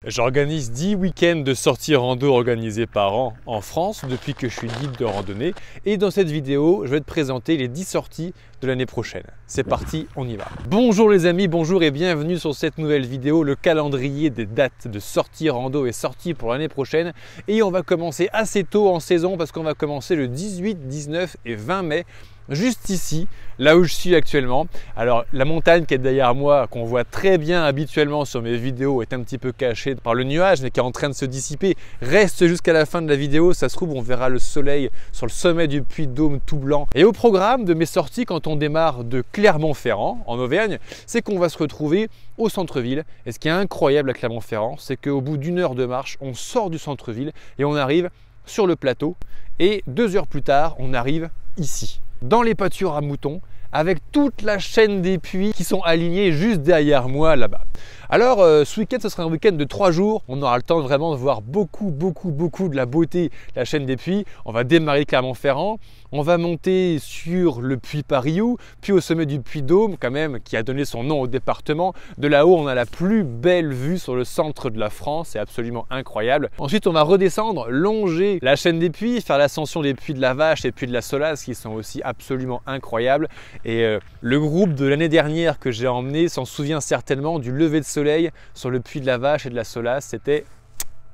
J'organise 10 week-ends de sorties rando organisés par an en France depuis que je suis guide de randonnée. Et dans cette vidéo, je vais te présenter les 10 sorties de l'année prochaine. C'est parti, on y va. Bonjour les amis, bonjour et bienvenue sur cette nouvelle vidéo, le calendrier des dates de sorties rando et sorties pour l'année prochaine. Et on va commencer assez tôt en saison parce qu'on va commencer le 18, 19 et 20 mai. Juste ici, là où je suis actuellement. Alors la montagne qui est derrière moi, qu'on voit très bien habituellement sur mes vidéos, est un petit peu cachée par le nuage mais qui est en train de se dissiper. Reste jusqu'à la fin de la vidéo, ça se trouve on verra le soleil sur le sommet du Puy de Dôme tout blanc. Et au programme de mes sorties, quand on démarre de Clermont-Ferrand en Auvergne, c'est qu'on va se retrouver au centre-ville. Et ce qui est incroyable à Clermont-Ferrand, c'est qu'au bout d'une heure de marche, on sort du centre-ville et on arrive sur le plateau. Et 2 heures plus tard, on arrive ici, dans les pâtures à moutons, avec toute la chaîne des puits qui sont alignés juste derrière moi là-bas. Alors ce week-end, ce sera un week-end de 3 jours. On aura le temps vraiment de voir beaucoup de la beauté de la chaîne des puits. On va démarrer Clermont-Ferrand, on va monter sur le puy Pariou, puis au sommet du Puy de Dôme quand même, qui a donné son nom au département. De là-haut, on a la plus belle vue sur le centre de la France, c'est absolument incroyable. Ensuite, on va redescendre, longer la chaîne des puits, faire l'ascension des puits de la Vache et puits de la Solace, qui sont aussi absolument incroyables. Et le groupe de l'année dernière que j'ai emmené s'en souvient certainement du lever de soleil sur le puy de la Vache et de la Solace, c'était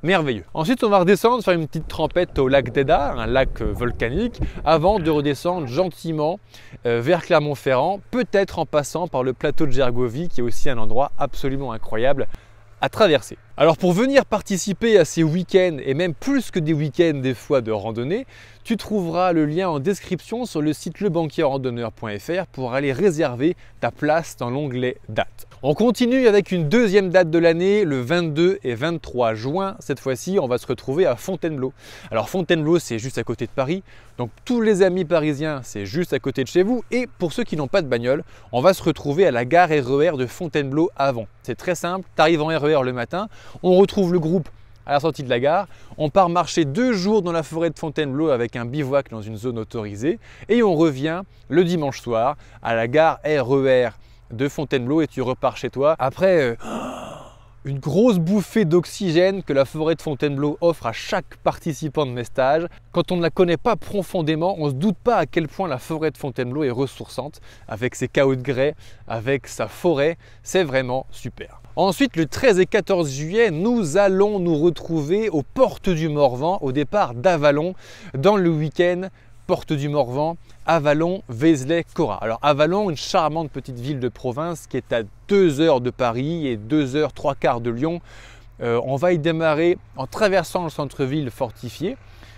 merveilleux. Ensuite, on va redescendre, faire une petite trempette au lac d'Edda, un lac volcanique, avant de redescendre gentiment vers Clermont-Ferrand, peut-être en passant par le plateau de Gergovie, qui est aussi un endroit absolument incroyable à traverser. Alors pour venir participer à ces week-ends, et même plus que des week-ends des fois de randonnée, tu trouveras le lien en description sur le site lebanquierrandonneur.fr pour aller réserver ta place dans l'onglet dates. On continue avec une deuxième date de l'année, le 22 et 23 juin. Cette fois-ci, on va se retrouver à Fontainebleau. Alors Fontainebleau, c'est juste à côté de Paris. Donc tous les amis parisiens, c'est juste à côté de chez vous. Et pour ceux qui n'ont pas de bagnole, on va se retrouver à la gare RER de Fontainebleau avant. C'est très simple, tu arrives en RER le matin, on retrouve le groupe à la sortie de la gare, on part marcher 2 jours dans la forêt de Fontainebleau avec un bivouac dans une zone autorisée et on revient le dimanche soir à la gare RER de Fontainebleau et tu repars chez toi après une grosse bouffée d'oxygène que la forêt de Fontainebleau offre à chaque participant de mes stages. Quand on ne la connaît pas profondément, on ne se doute pas à quel point la forêt de Fontainebleau est ressourçante avec ses caots de grès, avec sa forêt, c'est vraiment super. Ensuite, le 13 et 14 juillet, nous allons nous retrouver aux Portes du Morvan, au départ d'Avallon, dans le week-end Portes du Morvan, Avallon, Vézelay, Cora. Alors Avallon, une charmante petite ville de province qui est à 2 heures de Paris et 2 heures 3/4 de Lyon. On va y démarrer en traversant le centre-ville fortifié.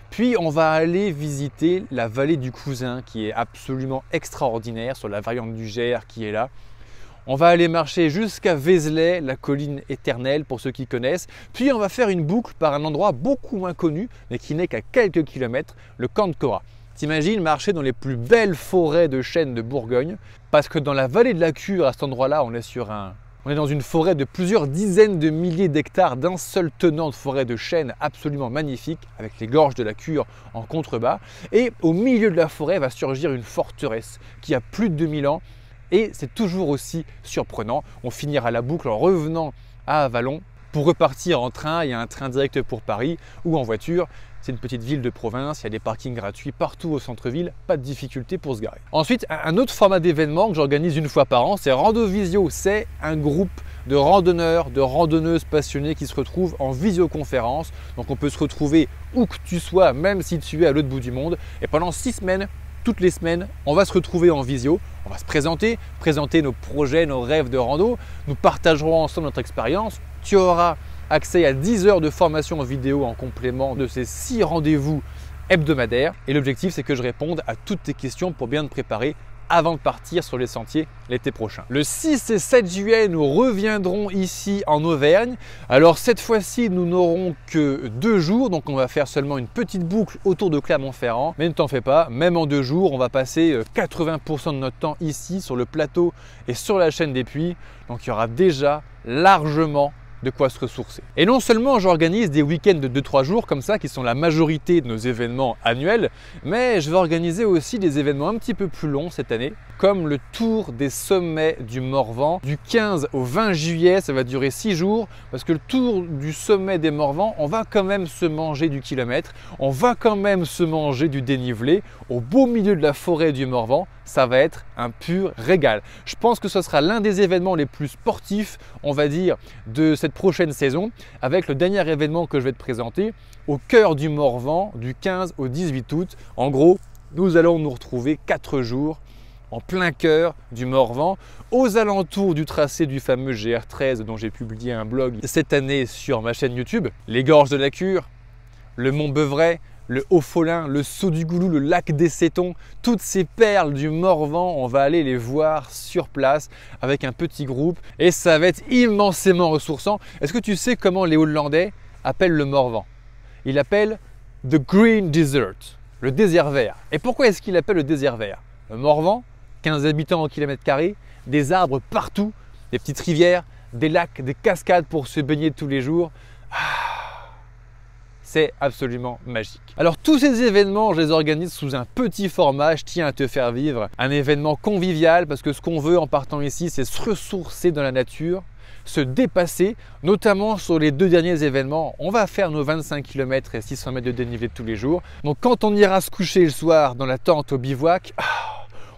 Puis on va aller visiter la vallée du Cousin qui est absolument extraordinaire sur la variante du Gers qui est là. On va aller marcher jusqu'à Vézelay, la colline éternelle pour ceux qui connaissent. Puis on va faire une boucle par un endroit beaucoup moins connu mais qui n'est qu'à quelques kilomètres, le camp de Cora. T'imagines marcher dans les plus belles forêts de chênes de Bourgogne parce que dans la vallée de la Cure, à cet endroit-là, on est dans une forêt de plusieurs dizaines de milliers d'hectares d'un seul tenant de forêt de chênes absolument magnifique avec les gorges de la Cure en contrebas. Et au milieu de la forêt va surgir une forteresse qui a plus de 2000 ans et c'est toujours aussi surprenant. On finira la boucle en revenant à Avallon pour repartir en train. Il y a un train direct pour Paris ou en voiture. C'est une petite ville de province, il y a des parkings gratuits partout au centre-ville, pas de difficulté pour se garer. Ensuite, un autre format d'événement que j'organise une fois par an, c'est Randovisio. C'est un groupe de randonneurs, de randonneuses passionnées qui se retrouvent en visioconférence. Donc on peut se retrouver où que tu sois, même si tu es à l'autre bout du monde. Et pendant 6 semaines, toutes les semaines, on va se retrouver en visio, on va se présenter nos projets, nos rêves de rando. Nous partagerons ensemble notre expérience. Tu auras accès à 10 heures de formation en vidéo en complément de ces 6 rendez-vous hebdomadaires. Et l'objectif, c'est que je réponde à toutes tes questions pour bien te préparer avant de partir sur les sentiers l'été prochain. Le 6 et 7 juillet, nous reviendrons ici en Auvergne. Alors cette fois-ci, nous n'aurons que 2 jours, donc on va faire seulement une petite boucle autour de Clermont-Ferrand. Mais ne t'en fais pas, même en 2 jours, on va passer 80% de notre temps ici sur le plateau et sur la chaîne des puits. Donc il y aura déjà largement de quoi se ressourcer. Et non seulement j'organise des week-ends de 2-3 jours comme ça, qui sont la majorité de nos événements annuels, mais je vais organiser aussi des événements un petit peu plus longs cette année, comme le tour des sommets du Morvan. Du 15 au 20 juillet, ça va durer 6 jours, parce que le tour du sommet des Morvans, on va quand même se manger du kilomètre, on va quand même se manger du dénivelé, au beau milieu de la forêt du Morvan. Ça va être un pur régal. Je pense que ce sera l'un des événements les plus sportifs, on va dire, de cette prochaine saison, avec le dernier événement que je vais te présenter au cœur du Morvan du 15 au 18 août. En gros, nous allons nous retrouver 4 jours en plein cœur du Morvan, aux alentours du tracé du fameux GR13 dont j'ai publié un blog cette année sur ma chaîne YouTube, les gorges de la Cure, le Mont Beuvray, le Haut-Folin, le Saut du Goulou, le lac des Sétons, toutes ces perles du Morvan, on va aller les voir sur place avec un petit groupe et ça va être immensément ressourçant. Est-ce que tu sais comment les Hollandais appellent le Morvan? Ils l'appellent The Green Desert, le désert vert. Et pourquoi est-ce qu'ils l'appellent le désert vert? Le Morvan, 15 habitants au kilomètre carré, des arbres partout, des petites rivières, des lacs, des cascades pour se baigner tous les jours. C'est absolument magique. Alors tous ces événements, je les organise sous un petit format, je tiens à te faire vivre un événement convivial parce que ce qu'on veut en partant ici, c'est se ressourcer dans la nature, se dépasser, notamment sur les 2 derniers événements. On va faire nos 25 km et 600 mètres de dénivelé tous les jours. Donc quand on ira se coucher le soir dans la tente au bivouac,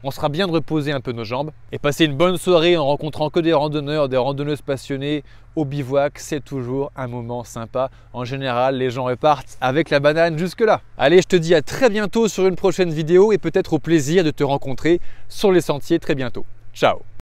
on sera bien de reposer un peu nos jambes et passer une bonne soirée en rencontrant que des randonneurs, des randonneuses passionnés au bivouac, c'est toujours un moment sympa. En général, les gens repartent avec la banane jusque-là. Allez, je te dis à très bientôt sur une prochaine vidéo et peut-être au plaisir de te rencontrer sur les sentiers très bientôt. Ciao!